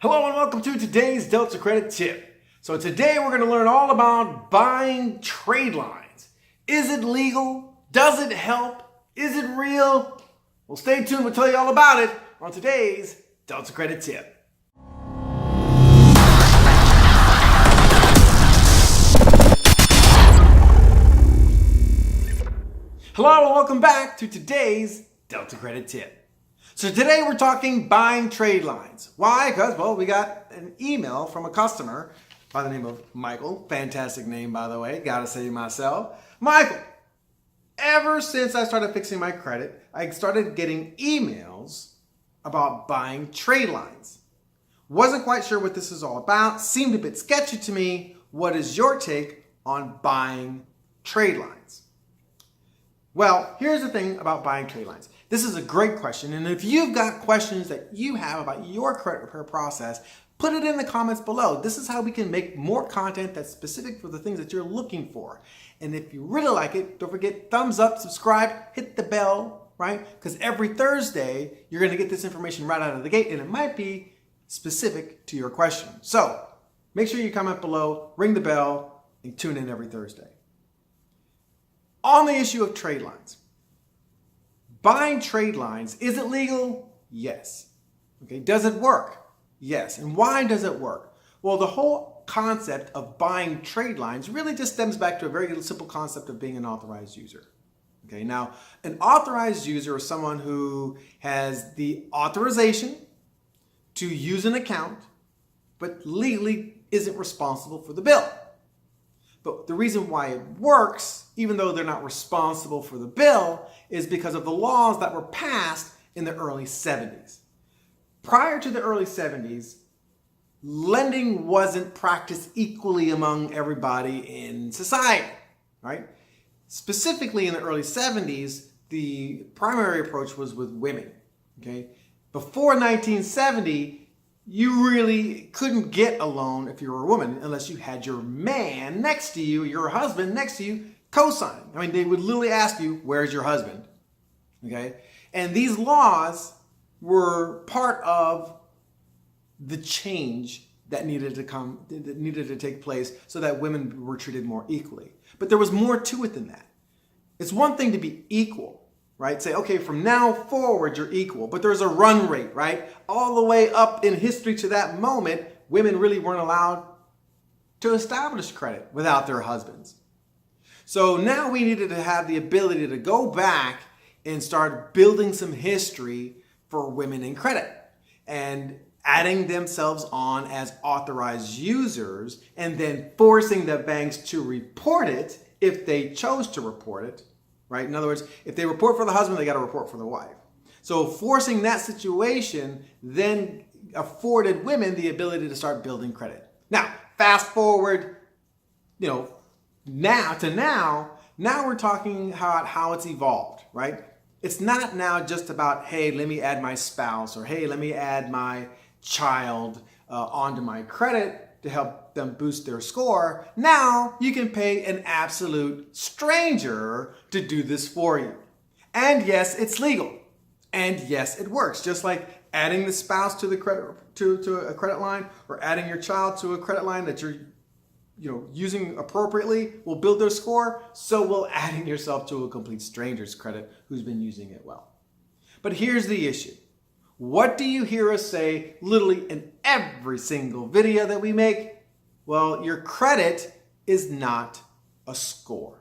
Hello and welcome to today's Delta Credit Tip. So today we're going to learn all about buying trade lines. Is it legal? Does it help? Is it real? Well, stay tuned. We'll tell you all about it on today's Delta Credit Tip. Hello and welcome back to today's Delta Credit Tip. So today we're talking buying trade lines. Why? Because, well, we got an email from a customer by the name of Michael. Fantastic name, by the way. Gotta say myself. Michael, ever since I started fixing my credit, I started getting emails about buying trade lines. Wasn't quite sure what this is all about. Seemed a bit sketchy to me. What is your take on buying trade lines? Well, here's the thing about buying trade lines. This is a great question, and if you've got questions that you have about your credit repair process, put it in the comments below. This is how we can make more content that's specific for the things that you're looking for. And if you really like it, don't forget thumbs up, subscribe, hit the bell, right? Because every Thursday, you're going to get this information right out of the gate, and it might be specific to your question. So make sure you comment below, ring the bell, and tune in every Thursday. On the issue of trade lines, buying trade lines, is it legal? Yes. Okay, does it work? Yes. And why does it work? Well, the whole concept of buying trade lines really just stems back to a very simple concept of being an authorized user. Okay, now an authorized user is someone who has the authorization to use an account, but legally isn't responsible for the bill. But the reason why it works, even though they're not responsible for the bill, is because of the laws that were passed in the early 70s. Prior to the early 70s, lending wasn't practiced equally among everybody in society, right? Specifically in the early 70s, the primary approach was with women, okay? Before 1970, you really couldn't get a loan if you were a woman unless you had your man next to you, your husband next to you, co-signing. I mean, they would literally ask you, where's your husband? Okay? And these laws were part of the change that needed to take place so that women were treated more equally. But there was more to it than that. It's one thing to be equal, right? Say, okay, from now forward, you're equal. But there's a run rate, right? All the way up in history to that moment, women really weren't allowed to establish credit without their husbands. So now we needed to have the ability to go back and start building some history for women in credit and adding themselves on as authorized users and then forcing the banks to report it if they chose to report it. Right? In other words, if they report for the husband, they got to report for the wife. So forcing that situation then afforded women the ability to start building credit. Now, fast forward, now we're talking about how it's evolved, right? It's not now just about, hey, let me add my spouse or hey, let me add my child onto my credit to help them boost their score. Now you can pay an absolute stranger to do this for you. And yes, it's legal. And yes, it works. Just like adding the spouse to the credit to a credit line or adding your child to a credit line that you're using appropriately will build their score, so will adding yourself to a complete stranger's credit who's been using it well. But here's the issue. What do you hear us say literally in every single video that we make? Well, your credit is not a score.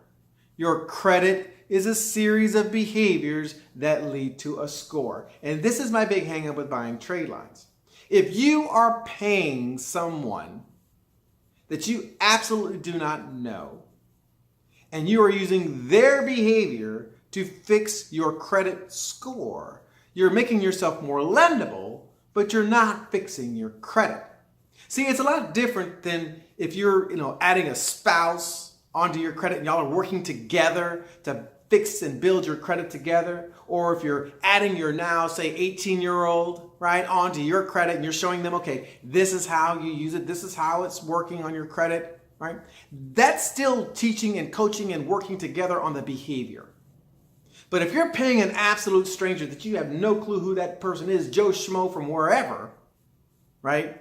Your credit is a series of behaviors that lead to a score. And this is my big hang up with buying trade lines. If you are paying someone that you absolutely do not know, and you are using their behavior to fix your credit score, you're making yourself more lendable, but you're not fixing your credit. See, it's a lot different than if you're, adding a spouse onto your credit and y'all are working together to fix and build your credit together, or if you're adding your now, say, 18-year-old, right, onto your credit and you're showing them, okay, this is how you use it, this is how it's working on your credit, right? That's still teaching and coaching and working together on the behavior. But if you're paying an absolute stranger that you have no clue who that person is, Joe Schmo from wherever, right?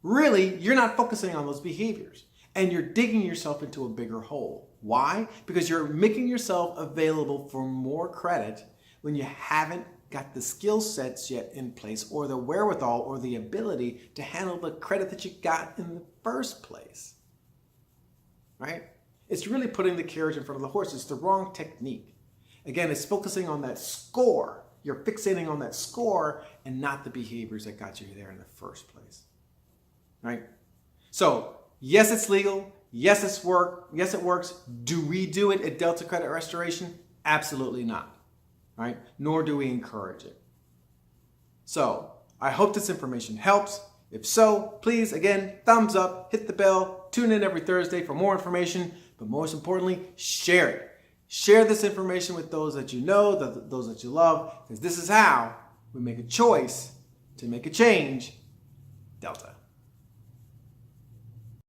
really, you're not focusing on those behaviors and you're digging yourself into a bigger hole. Why? Because you're making yourself available for more credit when you haven't got the skill sets yet in place or the wherewithal or the ability to handle the credit that you got in the first place. Right? It's really putting the carriage in front of the horse. It's the wrong technique. Again, it's focusing on that score. You're fixating on that score and not the behaviors that got you there in the first place. Right? So, yes, it's legal. Yes, it's work. Yes, it works. Do we do it at Delta Credit Restoration? Absolutely not. Right? Nor do we encourage it. So, I hope this information helps. If so, please, again, thumbs up, hit the bell, tune in every Thursday for more information, but most importantly, share it. Share this information with those that you know, those that you love, because this is how we make a choice to make a change. Delta.